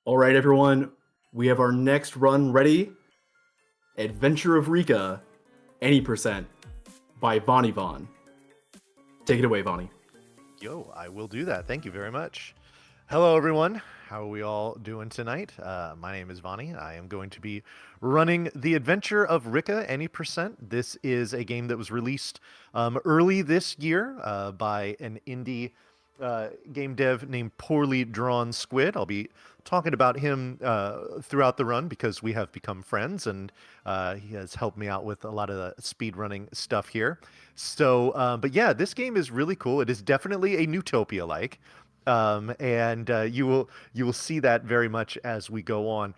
All right, everyone, we have our next run ready. Adventure of Rikka, any percent by Vonnie Vaughn. Take it away, Vonnie. Yo, I will do that. Thank you very much. Hello, everyone. How are we all doing tonight? My name is Vonnie. I am going to be running the Adventure of Rikka Any Percent. This is a game that was released early this year by an indie game dev named Poorly Drawn Squid. I'll be talking about him throughout the run because we have become friends, and he has helped me out with a lot of the speed running stuff here. But yeah, this game is really cool. It is definitely a Newtopia like. And you will see that very much as we go on.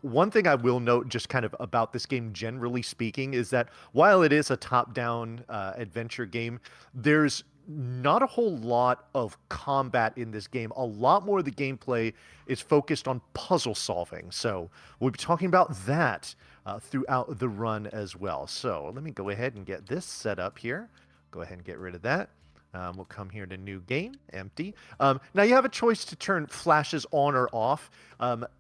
One thing I will note, just kind of about this game, generally speaking, is that while it is a top-down adventure game, there's not a whole lot of combat in this game. A lot more of the gameplay is focused on puzzle solving. So we'll be talking about that throughout the run as well. So let me go ahead and get this set up here. Go ahead and get rid of that. We'll come here to new game, empty. Now you have a choice to turn flashes on or off.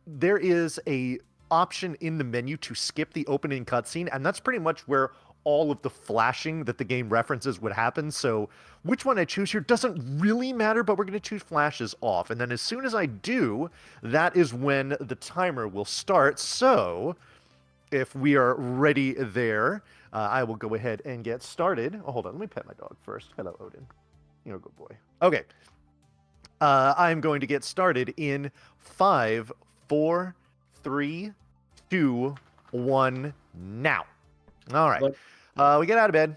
There is a option in the menu to skip the opening cutscene, and that's pretty much where all of the flashing that the game references would happen. So which one I choose here doesn't really matter, but we're going to choose flashes off. And then as soon as I do, that is when the timer will start. So if we are ready there, I will go ahead and get started. Oh, hold on. Let me pet my dog first. Hello, Odin. You're a good boy. Okay. I'm going to get started in 5, 4, 3, 2, 1, now. All right. We get out of bed,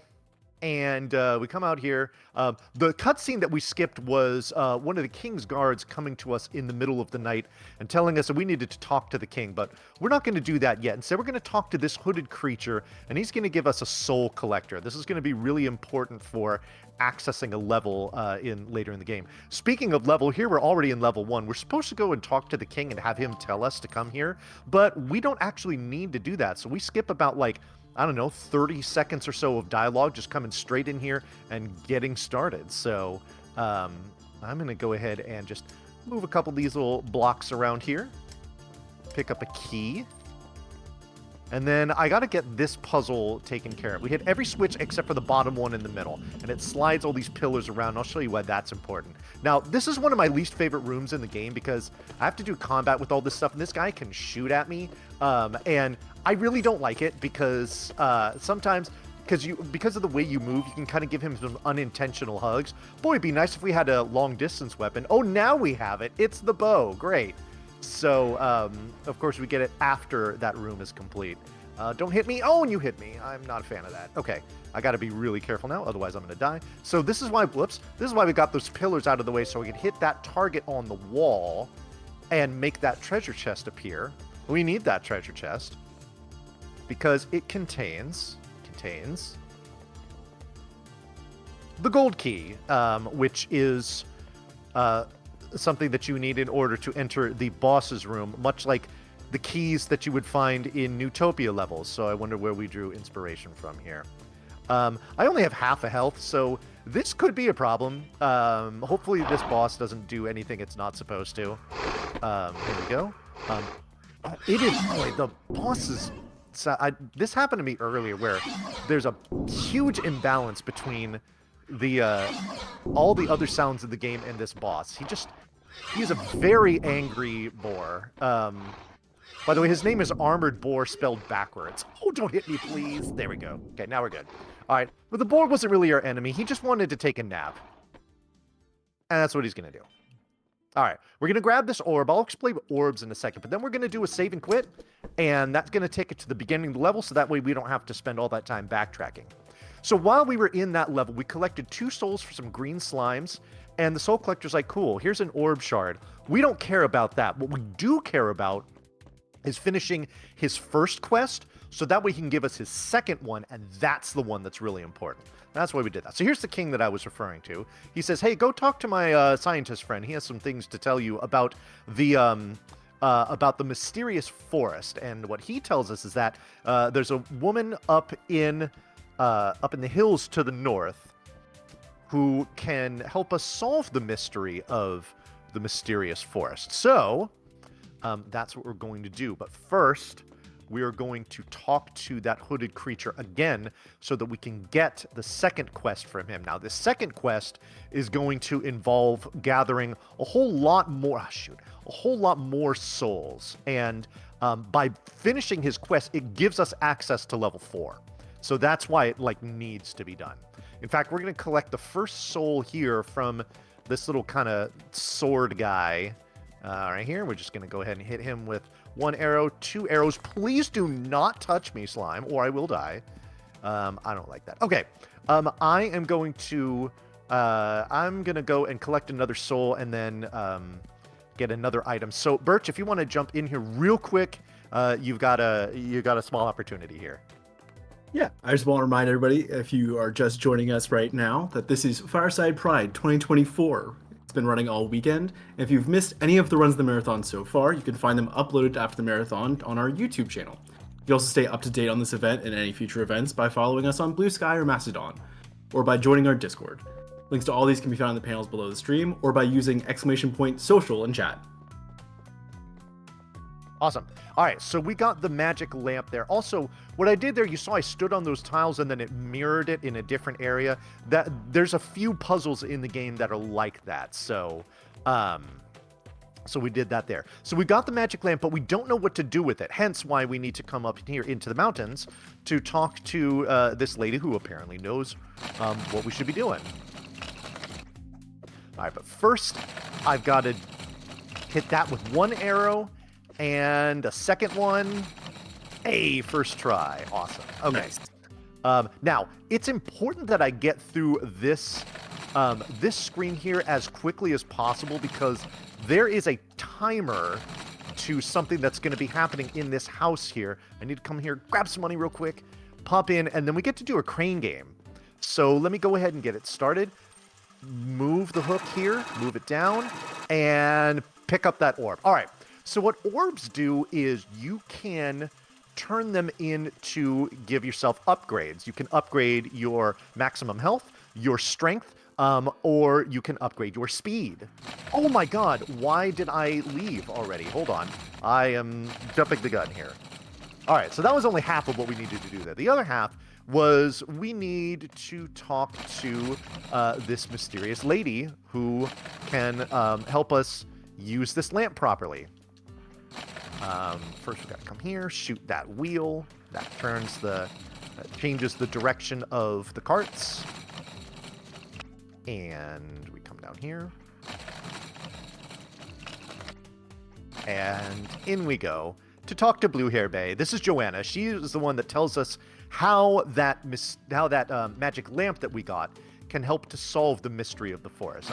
and we come out here. The cutscene that we skipped was one of the king's guards coming to us in the middle of the night and telling us that we needed to talk to the king, but we're not going to do that yet. Instead, we're going to talk to this hooded creature, and he's going to give us a soul collector. This is going to be really important for accessing a level later in the game. Speaking of level, here we're already in level 1. We're supposed to go and talk to the king and have him tell us to come here, but we don't actually need to do that. So we skip about, like, I don't know, 30 seconds or so of dialogue just coming straight in here and getting started. So I'm going to go ahead and just move a couple of these little blocks around here, pick up a key, and then I got to get this puzzle taken care of. We hit every switch except for the bottom one in the middle, and it slides all these pillars around. I'll show you why that's important. Now, this is one of my least favorite rooms in the game because I have to do combat with all this stuff, and this guy can shoot at me, and I really don't like it because sometimes, because of the way you move, you can kind of give him some unintentional hugs. Boy, it'd be nice if we had a long-distance weapon. Oh, now we have it. It's the bow. Great. So, of course, we get it after that room is complete. Don't hit me. Oh, and you hit me. I'm not a fan of that. Okay, I got to be really careful now, otherwise I'm going to die. So this is why, whoops, this is why we got those pillars out of the way so we can hit that target on the wall and make that treasure chest appear. We need that treasure chest because it contains the gold key, which is something that you need in order to enter the boss's room, much like the keys that you would find in Newtopia levels. So I wonder where we drew inspiration from here. I only have half a health, so this could be a problem. Hopefully this boss doesn't do anything it's not supposed to. Here we go. It is, boy, the boss is... So this happened to me earlier where there's a huge imbalance between the all the other sounds of the game and this boss. He's a very angry boar. By the way, his name is Armored Boar spelled backwards. Oh, don't hit me, please. There we go. Okay, now we're good. All right. But the boar wasn't really our enemy. He just wanted to take a nap. And that's what he's going to do. All right. We're going to grab this orb. I'll explain orbs in a second. But then we're going to do a save and quit. And that's going to take it to the beginning of the level. So that way we don't have to spend all that time backtracking. So while we were in that level, we collected 2 souls for some green slimes. And the soul collector's like, cool, here's an orb shard. We don't care about that. What we do care about is finishing his first quest, so that way he can give us his second one, and that's the one that's really important. That's why we did that. So here's the king that I was referring to. He says, hey, go talk to my scientist friend. He has some things to tell you about the mysterious forest. And what he tells us is that there's a woman up in the hills to the north who can help us solve the mystery of the mysterious forest. So that's what we're going to do. But first, we are going to talk to that hooded creature again so that we can get the second quest from him. Now, this second quest is going to involve gathering a whole lot more, a whole lot more souls. And by finishing his quest, it gives us access to level 4. So that's why it needs to be done. In fact, we're going to collect the first soul here from this little kind of sword guy right here. We're just going to go ahead and hit him with 1 arrow, 2 arrows. Please do not touch me, slime, or I will die. I don't like that. Okay. I am going to go and collect another soul and then get another item. So, Birch, if you want to jump in here real quick, you got a small opportunity here. Yeah, I just want to remind everybody, if you are just joining us right now, that this is Fireside Pride 2024. It's been running all weekend. If you've missed any of the runs of the marathon so far, you can find them uploaded after the marathon on our YouTube channel. You can also stay up to date on this event and any future events by following us on Blue Sky or Mastodon, or by joining our Discord. Links to all these can be found in the panels below the stream, or by using !social in chat. Awesome. All right, so we got the magic lamp there. Also, what I did there, you saw I stood on those tiles and then it mirrored it in a different area. That there's a few puzzles in the game that are like that. So, so we did that there. So we got the magic lamp, but we don't know what to do with it. Hence why we need to come up here into the mountains to talk to this lady who apparently knows what we should be doing. All right, but first I've got to hit that with 1 arrow. And a second one. Hey, first try. Awesome. Okay. Nice. Now, it's important that I get through this this screen here as quickly as possible because there is a timer to something that's going to be happening in this house here. I need to come here, grab some money real quick, pop in, and then we get to do a crane game. So let me go ahead and get it started. Move the hook here, move it down, and pick up that orb. All right. So what orbs do is you can turn them in to give yourself upgrades. You can upgrade your maximum health, your strength, or you can upgrade your speed. Oh my god, why did I leave already? Hold on. I am jumping the gun here. All right, so that was only half of what we needed to do there. The other half was we need to talk to this mysterious lady who can help us use this lamp properly. First we gotta come here, shoot that wheel. That changes the direction of the carts. And we come down here. And in we go to talk to Blue Hair Bay. This is Joanna. She is the one that tells us how that magic lamp that we got can help to solve the mystery of the forest.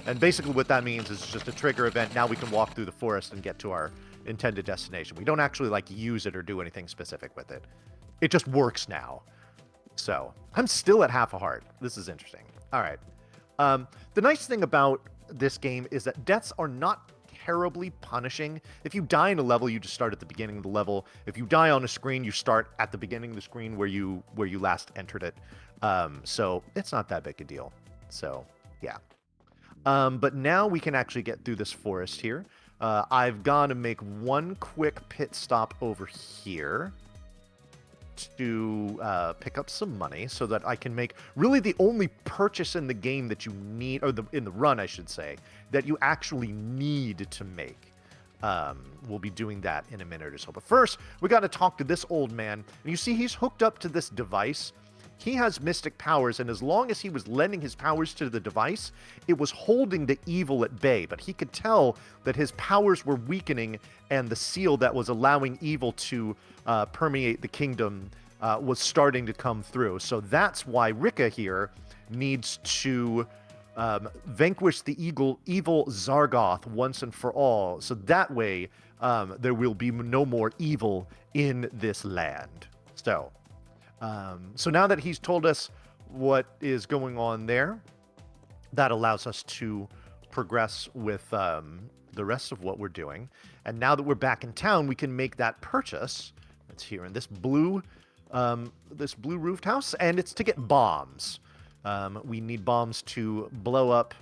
And basically what that means is just a trigger event. Now we can walk through the forest and get to our intended destination. We don't actually use it or do anything specific with it. It just works now. So I'm still at half a heart. This is interesting. All right. The nice thing about this game is that deaths are not terribly punishing. If you die in a level, you just start at the beginning of the level. If you die on a screen, you start at the beginning of the screen where you last entered it. So it's not that big a deal. So yeah. But now we can actually get through this forest here. I've got to make one quick pit stop over here to pick up some money so that I can make really the only purchase in the game that you need, or in the run, I should say, that you actually need to make. We'll be doing that in a minute or so. But first, we got to talk to this old man. And you see, he's hooked up to this device. He has mystic powers, and as long as he was lending his powers to the device, it was holding the evil at bay. But he could tell that his powers were weakening, and the seal that was allowing evil to permeate the kingdom was starting to come through. So that's why Rikka here needs to vanquish the evil Zargoth once and for all. So that way, there will be no more evil in this land. So now that he's told us what is going on there, that allows us to progress with the rest of what we're doing. And now that we're back in town, we can make that purchase. It's here in this blue roofed house, and it's to get bombs. We need bombs to blow up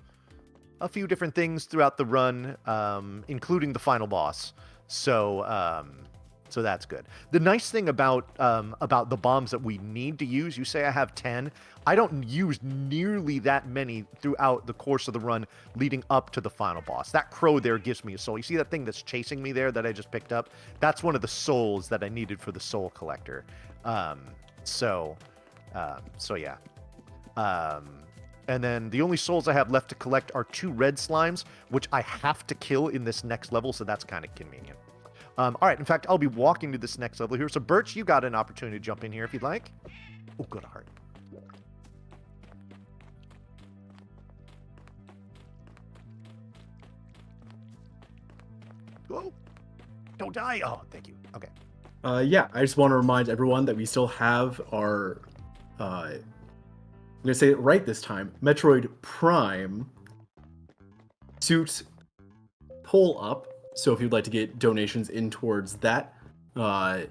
a few different things throughout the run, including the final boss. So so that's good. The nice thing about the bombs that we need to use, you say I have 10. I don't use nearly that many throughout the course of the run leading up to the final boss. That crow there gives me a soul. You see that thing that's chasing me there that I just picked up? That's one of the souls that I needed for the soul collector. So yeah. And then the only souls I have left to collect are 2 red slimes, which I have to kill in this next level, so that's kind of convenient. All right, in fact, I'll be walking to this next level here. So, Birch, you got an opportunity to jump in here if you'd like. Oh, good heart. Whoa. Don't die. Oh, thank you. Okay. Yeah, I just want to remind everyone that we still have our, I'm going to say it right this time, Metroid Prime suit pull up. So if you'd like to get donations in towards that, the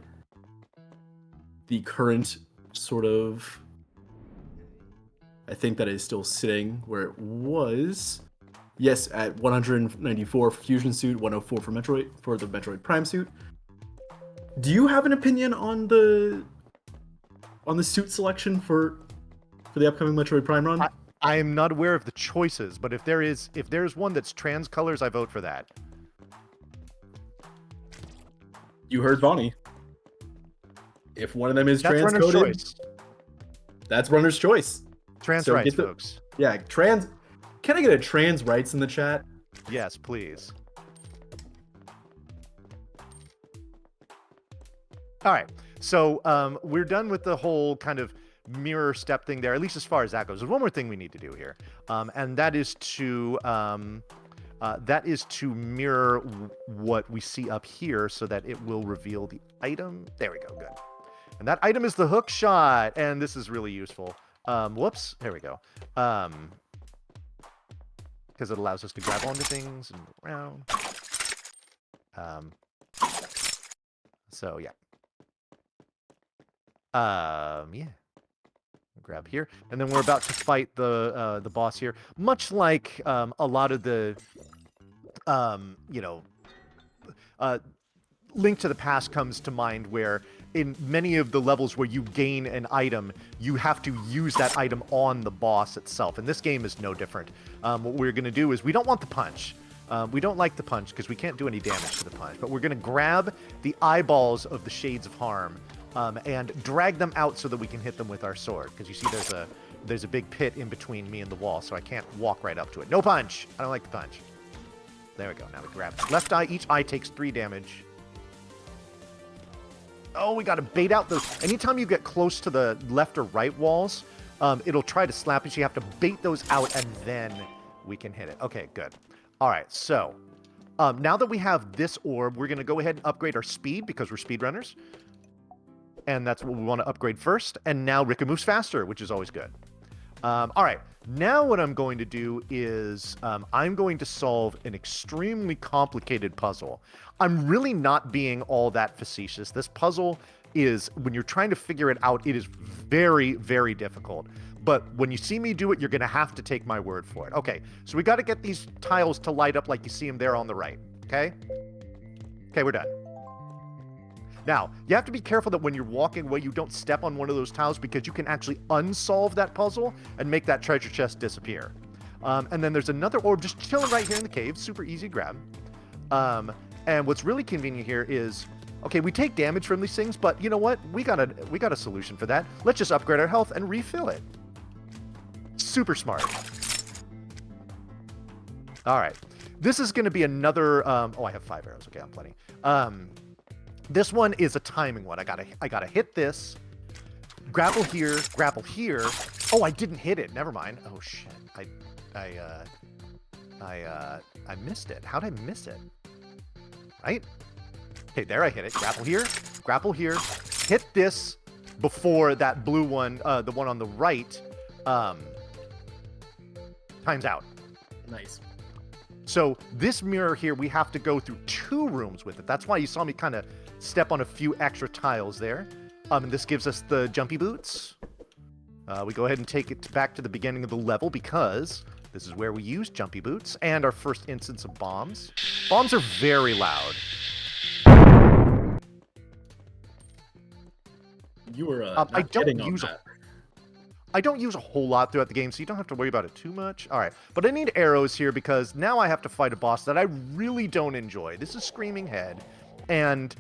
current sort of, I think that is still sitting where it was. Yes, at 194 Fusion suit, 104 for the Metroid Prime suit. Do you have an opinion on the suit selection for the upcoming Metroid Prime run? I am not aware of the choices, but if there's one that's trans colors, I vote for that. You heard Vonnie. If one of them is That's runner's trans-coded, choice. that's runner's choice. Trans So rights, get folks. Yeah, trans. Can I get a trans rights in the chat? Yes, please. All right, so we're done with the whole kind of mirror step thing there, at least as far as that goes. There's one more thing we need to do here, and that is to mirror what we see up here so that it will reveal the item. There we go, good. And that item is the hook shot, and this is really useful. Whoops, there we go. Because it allows us to grab onto things and go around. So yeah. Yeah. Grab here, and then we're about to fight the boss here. Much like a lot of the, Link to the Past comes to mind, where in many of the levels where you gain an item, you have to use that item on the boss itself. And this game is no different. What we're going to do is we don't want the punch. We don't like the punch because we can't do any damage to the punch. But we're going to grab the eyeballs of the Shades of Harm and drag them out so that we can hit them with our sword. Because you see there's a big pit in between me and the wall, so I can't walk right up to it. No punch! I don't like the punch. There we go. Now we grab it. Left eye. Each eye takes 3 damage. Oh, we got to bait out those. Anytime you get close to the left or right walls, it'll try to slap you. So you have to bait those out, and then we can hit it. Okay, good. All right, so now that we have this orb, we're going to go ahead and upgrade our speed because we're speedrunners. And that's what we want to upgrade first. And now Rikka moves faster, which is always good. All right, now what I'm going to do is I'm going to solve an extremely complicated puzzle. I'm really not being all that facetious. This puzzle is, when you're trying to figure it out, it is very, very difficult. But when you see me do it, you're going to have to take my word for it. Okay, so we got to get these tiles to light up like you see them there on the right, okay? Okay, we're done. Now, you have to be careful that when you're walking away, you don't step on one of those tiles because you can actually unsolve that puzzle and make that treasure chest disappear. And then there's another orb just chilling right here in the cave. Super easy to grab. And what's really convenient here is, okay, we take damage from these things, but you know what? We got a solution for that. Let's just upgrade our health and refill it. Super smart. All right. This is going to be another... oh, I have 5 arrows. Okay, I'm plenty. This one is a timing one. I gotta hit this. Grapple here. Grapple here. Oh, I didn't hit it. Never mind. Oh shit. I missed it. How'd I miss it? Right? Okay, there I hit it. Grapple here. Grapple here. Hit this before that blue one, the one on the right, times out. Nice. So this mirror here, we have to go through 2 rooms with it. That's why you saw me kind of step on a few extra tiles there. And this gives us the jumpy boots. We go ahead and take it back to the beginning of the level because This is where we use jumpy boots and our first instance of bombs. Bombs are very loud. You were I not kidding don't on use that. I don't use a whole lot throughout the game, so you don't have to worry about it too much. All right, but I need arrows here because now I have to fight a boss that I really don't enjoy. This is Screaming Head, and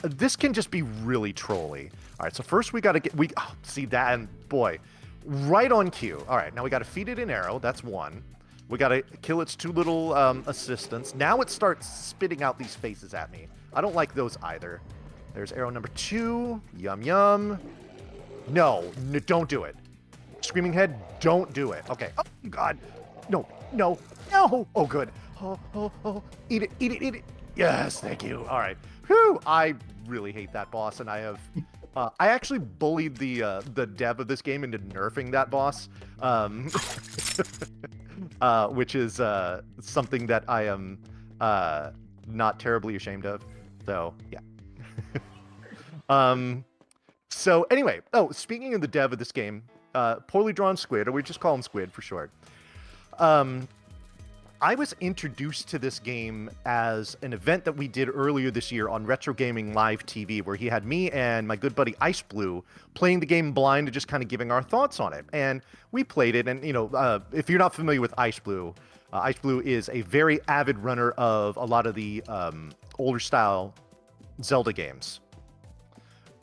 this can just be really trolly. All right, so first we got to see that, and boy, right on cue. All right, now we got to feed it an arrow. That's one. We got to kill its two little assistants. Now it starts spitting out these faces at me. I don't like those either. There's arrow number 2. Yum, yum. No, don't do it. Screaming Head, don't do it. Okay. Oh, God. No, no, no. Oh, good. Oh. Eat it, eat it, eat it. Yes, thank you. All right. Whew. I really hate that boss, and I have... I actually bullied the dev of this game into nerfing that boss, which is something that I am not terribly ashamed of. So, yeah. So anyway, speaking of the dev of this game, Poorly Drawn Squid, or we just call him Squid for short. I was introduced to this game as an event that we did earlier this year on Retro Gaming Live TV, where he had me and my good buddy Ice Blue playing the game blind and just kind of giving our thoughts on it. And we played it, and if you're not familiar with Ice Blue is a very avid runner of a lot of the older style Zelda games.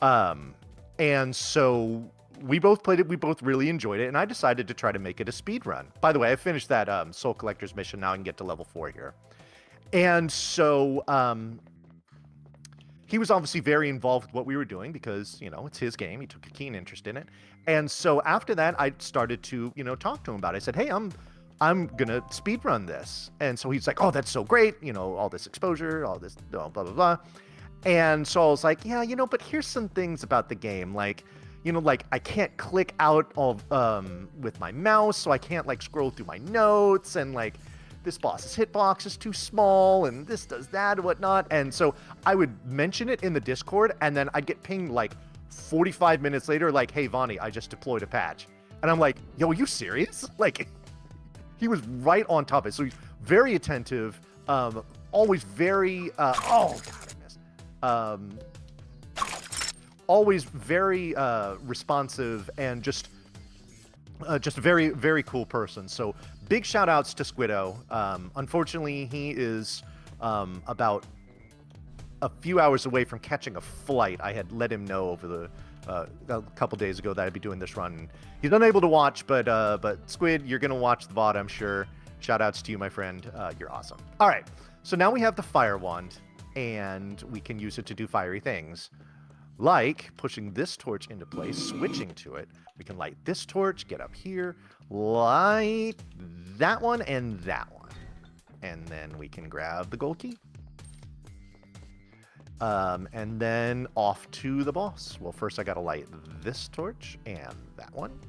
And so we both played it, we both really enjoyed it, and I decided to try to make it a speed run. By the way, I finished that Soul Collector's mission. Now I can get to level 4 here. And so he was obviously very involved with what we were doing because, it's his game. He took a keen interest in it. And so after that, I started to, talk to him about it. I said, hey, I'm going to speed run this. And so he's like, oh, that's so great. All this exposure, all this, blah, blah, blah. And so I was like, yeah, but here's some things about the game. Like, I can't click out of with my mouse, so I can't scroll through my notes, and this boss's hitbox is too small, and this does that and whatnot. And so I would mention it in the Discord, and then I'd get pinged 45 minutes later, hey, Vonnie, I just deployed a patch. And I'm like, yo, are you serious? He was right on top of it. So he's very attentive, always very, oh, God, I missed. Always very responsive and just a very, very cool person. So big shout outs to Squiddo. Unfortunately, he is about a few hours away from catching a flight. I had let him know over a couple days ago that I'd be doing this run. He's unable to watch, but Squid, you're gonna watch the VOD, I'm sure. Shout outs to you, my friend. You're awesome. All right, so now we have the fire wand, and we can use it to do fiery things. Like pushing this torch into place, switching to it. We can light this torch, get up here, light that one and that one. And then we can grab the gold key. And then off to the boss. Well, first I gotta light this torch and that one.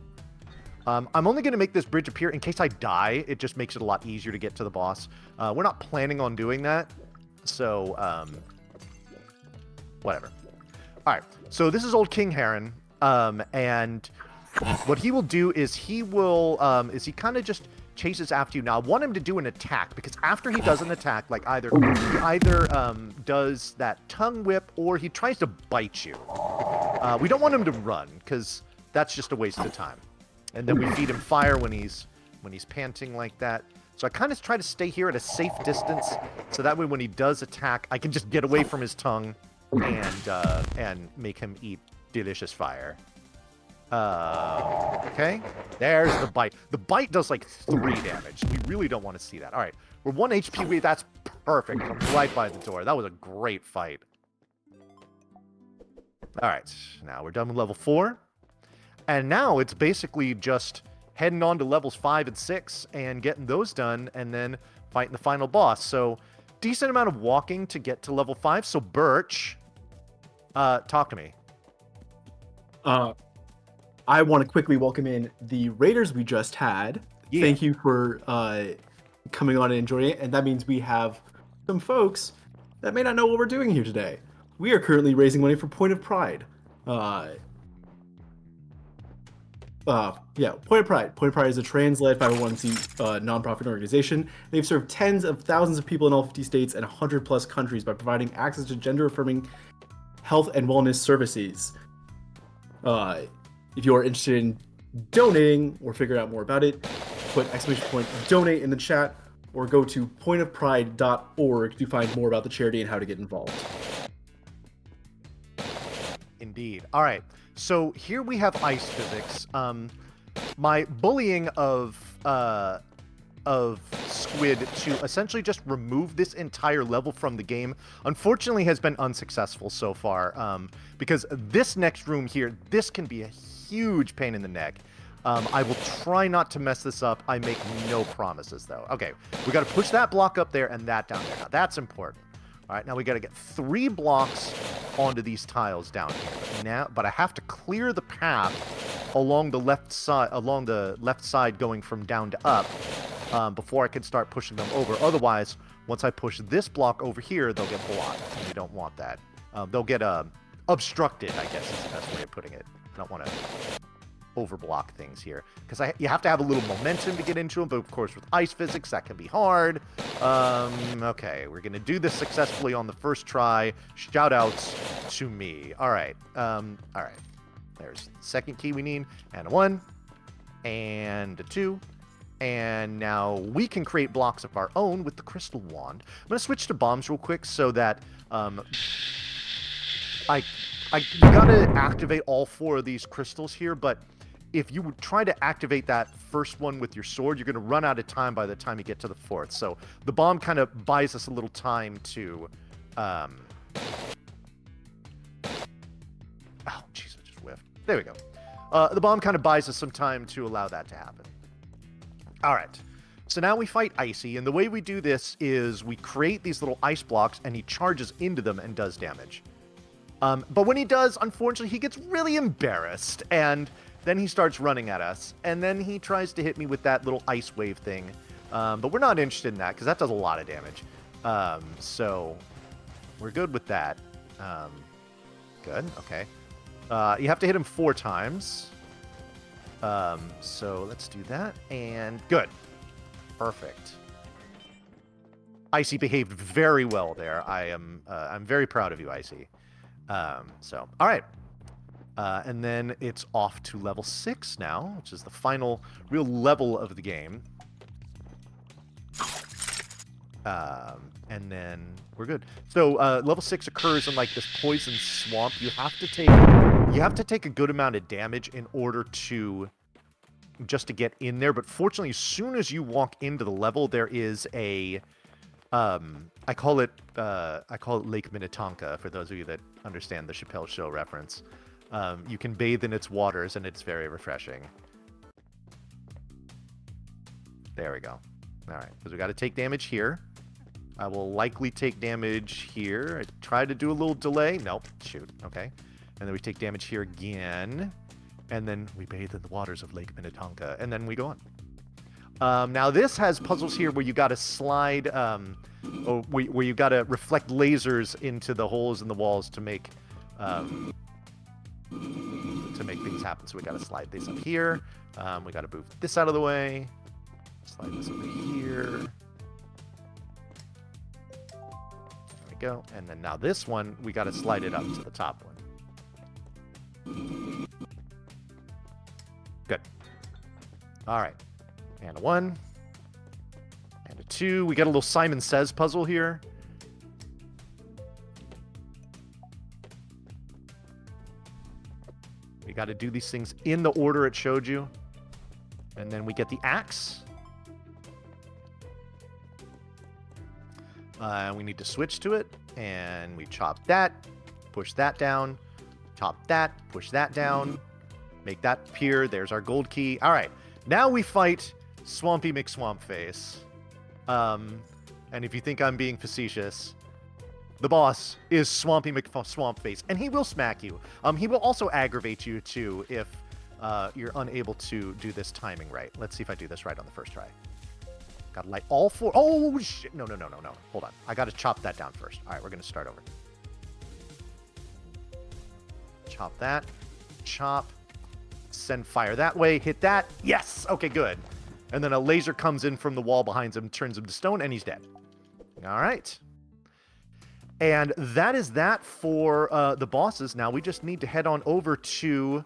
I'm only going to make this bridge appear in case I die. It just makes it a lot easier to get to the boss. We're not planning on doing that. So, whatever. All right, so this is old King Heron, and what he will do is he kind of just chases after you. Now, I want him to do an attack, because after he does an attack, either does that tongue whip, or he tries to bite you. We don't want him to run, because that's just a waste of time. And then we feed him fire when he's panting like that. So I kind of try to stay here at a safe distance, so that way when he does attack, I can just get away from his tongue and make him eat delicious fire. Okay, there's the bite. The bite does 3 damage. We really don't want to see that. All right, we're 1 HP. That's perfect. I'm right by the door. That was a great fight. All right, now we're done with level 4. And now it's basically just heading on to levels 5 and 6 and getting those done, and then fighting the final boss. So decent amount of walking to get to level 5. So Birch, talk to me. I want to quickly welcome in the Raiders we just had. Yeah. Thank you for coming on and enjoying it. And that means we have some folks that may not know what we're doing here today. We are currently raising money for Point of Pride. Point of Pride. Point of Pride is a trans-led 501c nonprofit organization. They've served tens of thousands of people in all 50 states and 100 plus countries by providing access to gender-affirming health and wellness services. If you are interested in donating or figuring out more about it, put !donate in the chat or go to pointofpride.org to find more about the charity and how to get involved. Indeed. All right. So here we have ice physics. My bullying of Squid to essentially just remove this entire level from the game, unfortunately, has been unsuccessful so far. Because this next room here, this can be a huge pain in the neck. I will try not to mess this up. I make no promises, though. Okay, we got to push that block up there and that down there. Now, that's important. All right, now we got to get 3 blocks onto these tiles down here. But I have to clear the path along the left side going from down to up before I can start pushing them over. Otherwise, once I push this block over here, they'll get blocked. And we don't want that. They'll get obstructed, I guess is the best way of putting it. I don't want to overblock things here because you have to have a little momentum to get into them, but of course with ice physics that can be hard. Okay, we're gonna do this successfully on the first try. Shout outs to me. All right, there's the second key we need, and a 1 and a 2, and now we can create blocks of our own with the crystal wand. I'm gonna switch to bombs real quick so that you gotta activate all 4 of these crystals here, but if you would try to activate that first one with your sword, you're going to run out of time by the time you get to the 4th. So the bomb kind of buys us a little time to... Oh, jeez, I just whiffed. There we go. The bomb kind of buys us some time to allow that to happen. All right. So now we fight Icy, and the way we do this is we create these little ice blocks, and he charges into them and does damage. But when he does, unfortunately, he gets really embarrassed, and then he starts running at us, and then he tries to hit me with that little ice wave thing. But we're not interested in that, because that does a lot of damage. So we're good with that. Good, okay. You have to hit him 4 times. So let's do that, and good. Perfect. Icy behaved very well there. I'm very proud of you, Icy. So, all right. And then it's off to level 6 now, which is the final real level of the game. And then we're good. So level 6 occurs in like this poison swamp. You have to take a good amount of damage in order to just to get in there. But fortunately, as soon as you walk into the level, there is a I call it Lake Minnetonka for those of you that understand the Chappelle Show reference. You can bathe in its waters, and it's very refreshing. There we go. All right, because we got to take damage here. I will likely take damage here. I tried to do a little delay. Nope. Shoot. Okay. And then we take damage here again. And then we bathe in the waters of Lake Minnetonka. And then we go on. Now, this has puzzles here where you got to slide, where you got to reflect lasers into the holes in the walls to make things happen. So we got to slide this up here. We got to move this out of the way. Slide this over here. There we go. And then now this one, we got to slide it up to the top one. Good. All right. And a 1. And a 2. We got a little Simon Says puzzle here. We got to do these things in the order it showed you. And then we get the axe. We need to switch to it. And we chop that. Push that down. Chop that. Push that down. Make that appear. There's our gold key. All right. Now we fight Swampy McSwampface. And if you think I'm being facetious, the boss is Swampy McSwampface, and he will smack you. He will also aggravate you, too, if you're unable to do this timing right. Let's see if I do this right on the first try. Gotta light all 4. Oh, shit. No. Hold on. I gotta chop that down first. All right, we're gonna start over. Chop that. Chop. send fire that way, hit that. Yes. Okay, good. And then a laser comes in from the wall behind him, turns him to stone, and he's dead. All right. And that is that for the bosses. Now we just need to head on over to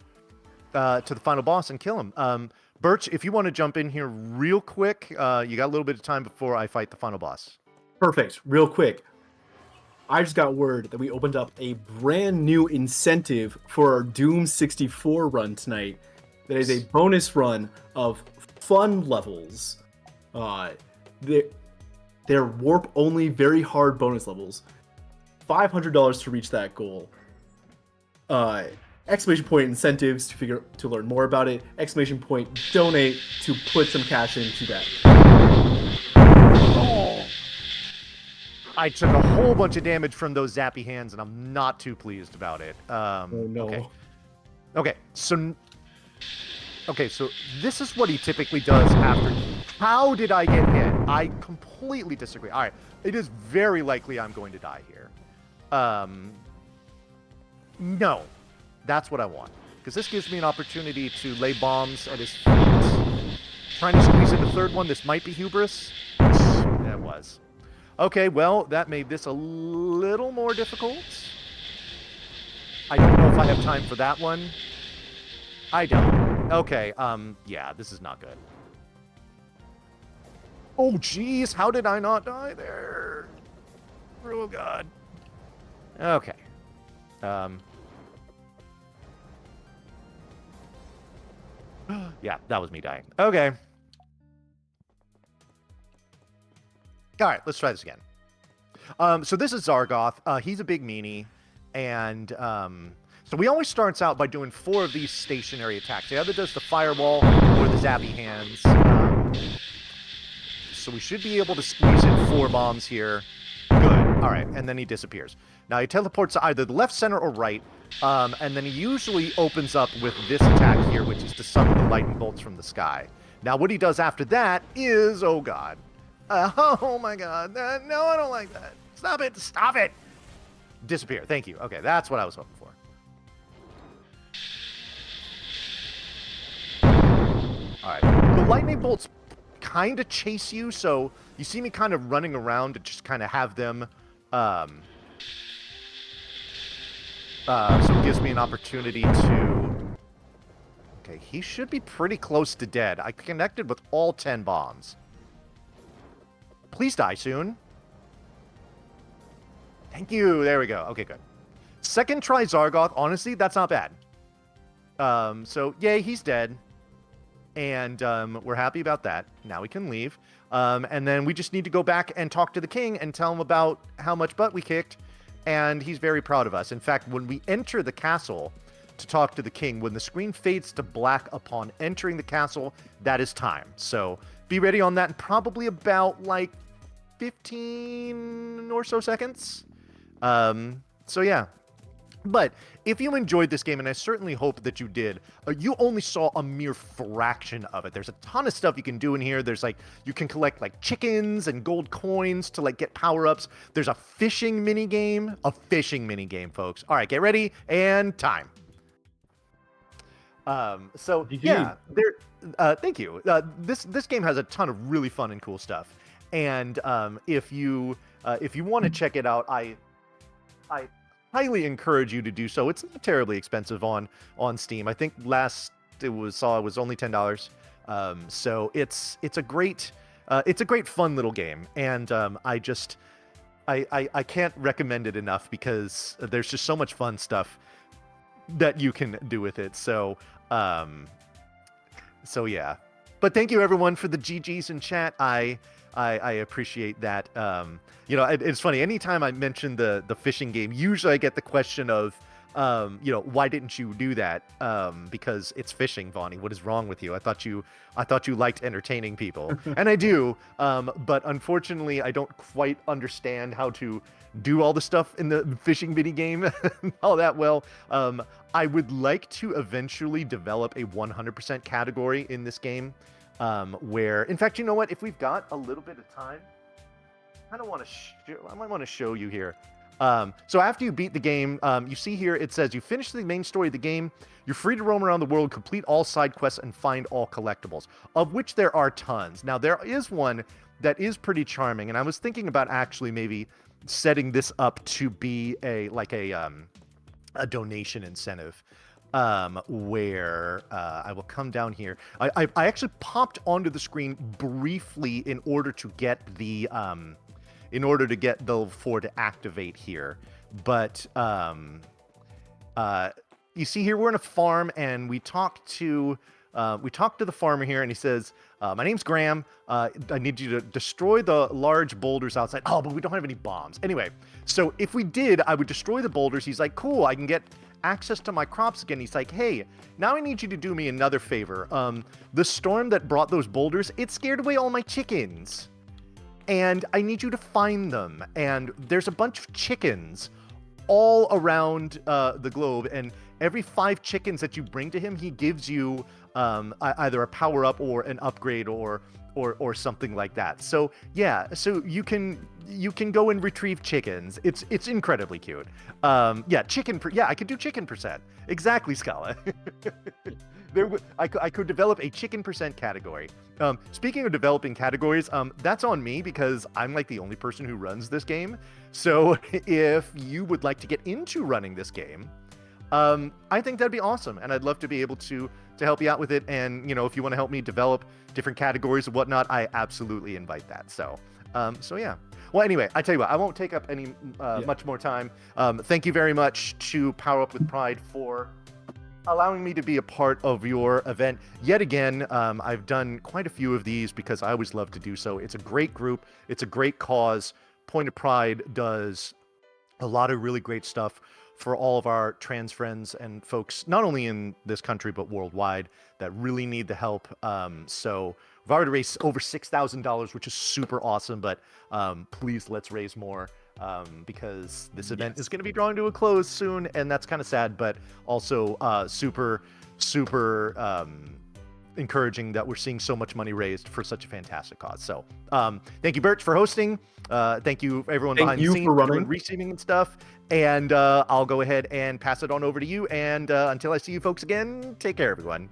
the final boss and kill him. Birch, if you want to jump in here real quick, you got a little bit of time before I fight the final boss. Perfect. Real quick. I just got word that we opened up a brand new incentive for our Doom 64 run tonight. That is a bonus run of fun levels. They're warp only, very hard bonus levels. $500 to reach that goal. Exclamation point incentives to learn more about it. Exclamation point donate to put some cash into that. Oh. I took a whole bunch of damage from those zappy hands, and I'm not too pleased about it. Oh no. Okay, so this is what he typically does after. How did I get hit? I completely disagree. All right, it is very likely I'm going to die here. No, that's what I want, because this gives me an opportunity to lay bombs at his feet. Trying to squeeze in the third one. This might be hubris. That was. Okay, well, that made this a little more difficult. I don't know if I have time for that one. I don't. Okay, yeah, this is not good. Oh, jeez, how did I not die there? Oh, God. Okay. Yeah, that was me dying. Okay. All right, let's try this again. So this is Zargoth. He's a big meanie, and so he always starts out by doing 4 of these stationary attacks. He either does the fireball or the zappy hands. So we should be able to squeeze in 4 bombs here. Good. All right, and then he disappears. Now he teleports to either the left, center, or right, and then he usually opens up with this attack here, which is to summon the lightning bolts from the sky. Now what he does after that is, oh god. Oh my god. No, I don't like that. Stop it. Stop it. Disappear. Thank you. Okay, that's what I was hoping for. Alright. The lightning bolts kind of chase you, so you see me kind of running around to just kind of have them... so it gives me an opportunity to... Okay, he should be pretty close to dead. I connected with all 10 bombs. Please die soon. Thank you. There we go. Okay, good. Second try Zargoth. Honestly, that's not bad. So, yay, he's dead. And we're happy about that. Now we can leave. And then we just need to go back and talk to the king and tell him about how much butt we kicked. And he's very proud of us. In fact, when we enter the castle to talk to the king, when the screen fades to black upon entering the castle, that is time. So be ready on that in probably about like 15 or so seconds. So yeah. But if you enjoyed this game, and I certainly hope that you did, you only saw a mere fraction of it. There's a ton of stuff you can do in here. There's like, you can collect like chickens and gold coins to like get power-ups. There's a fishing mini game, folks. All right, get ready and time. So yeah, thank you. This game has a ton of really fun and cool stuff. And if you want to check it out, I highly encourage you to do so. It's not terribly expensive on Steam. I think last it was only $10. So it's a great fun little game, and I can't recommend it enough because there's just so much fun stuff that you can do with it. So yeah. But thank you everyone for the GGs in chat. I appreciate that. It's funny. Anytime I mention the fishing game, usually I get the question of, why didn't you do that? Because it's fishing, Vonnie. What is wrong with you? I thought you liked entertaining people, and I do. But unfortunately, I don't quite understand how to do all the stuff in the fishing mini game all that well. I would like to eventually develop a 100% category in this game. Where, in fact, you know what? If we've got a little bit of time, I might want to show you here. So after you beat the game, you see here it says you finish the main story of the game. You're free to roam around the world, complete all side quests, and find all collectibles, of which there are tons. Now there is one that is pretty charming, and I was thinking about actually maybe setting this up to be a donation incentive, where I will come down here. I actually popped onto the screen briefly in order to get the 4 to activate here. But you see here we're in a farm, and we talk to the farmer here, and he says, "My name's Graham. I need you to destroy the large boulders outside." Oh, but we don't have any bombs. Anyway, so if we did, I would destroy the boulders. He's like, "Cool, I can get access to my crops again." He's like, "Hey, now I need you to do me another favor. The storm that brought those boulders, it scared away all my chickens. And I need you to find them. And there's a bunch of chickens all around the globe, and every 5 chickens that you bring to him, he gives you either a power up or an upgrade or something like that. So yeah, so you can go and retrieve chickens. It's incredibly cute. Yeah, I could do chicken percent. Exactly, Scala. I could develop a chicken percent category. Speaking of developing categories, that's on me because I'm like the only person who runs this game. So if you would like to get into running this game, I think that'd be awesome, and I'd love to be able to help you out with it. And if you want to help me develop different categories and whatnot, I absolutely invite that. So yeah. Well, anyway, I tell you what, I won't take up any much more time. Thank you very much to Power Up with Pride for allowing me to be a part of your event yet again. I've done quite a few of these because I always love to do so. It's a great group. It's a great cause. Point of Pride does a lot of really great stuff for all of our trans friends and folks, not only in this country, but worldwide, that really need the help. So we've already raised over $6,000, which is super awesome, but please let's raise more. Because this event is going to be drawing to a close soon, and that's kind of sad, but also super encouraging that we're seeing so much money raised for such a fantastic cause. So thank you, Birch, for hosting. Thank you, everyone behind the scenes, for running, everyone receiving and stuff. And I'll go ahead and pass it on over to you. And until I see you folks again, take care, everyone.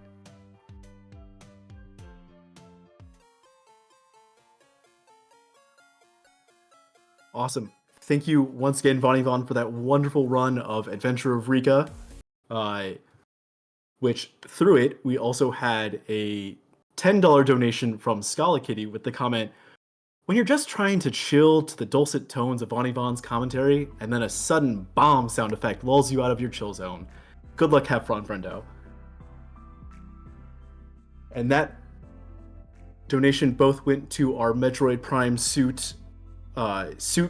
Awesome. Thank you once again, Vaughn, for that wonderful run of Adventure of Rikka, which through it, we also had a $10 donation from Scala Kitty with the comment, "When you're just trying to chill to the dulcet tones of Von's commentary, and then a sudden bomb sound effect lulls you out of your chill zone. Good luck, have fun, friendo." And that donation both went to our Metroid Prime suit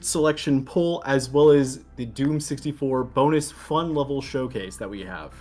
selection poll, as well as the Doom 64 bonus fun level showcase that we have.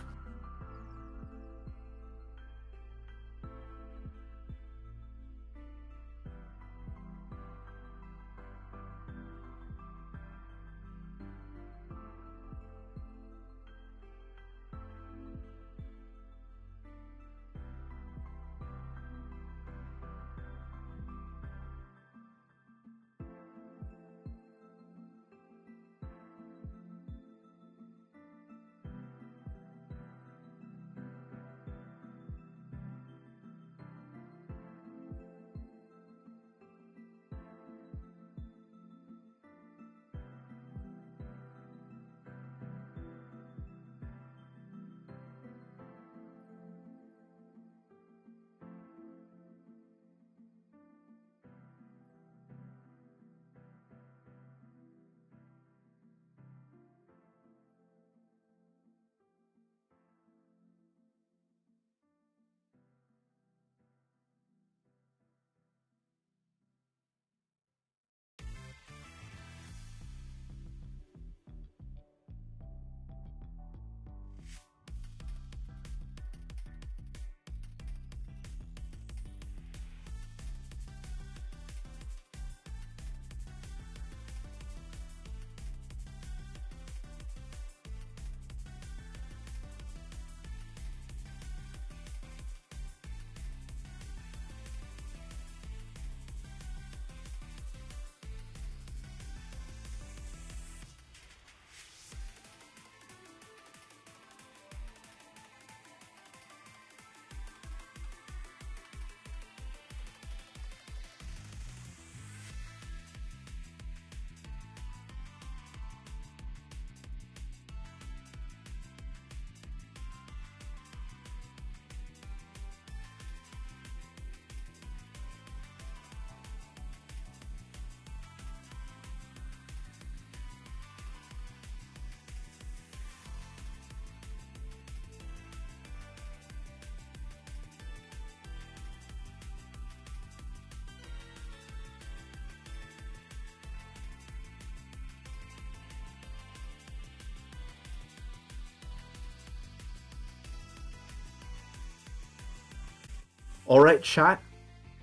All right, chat.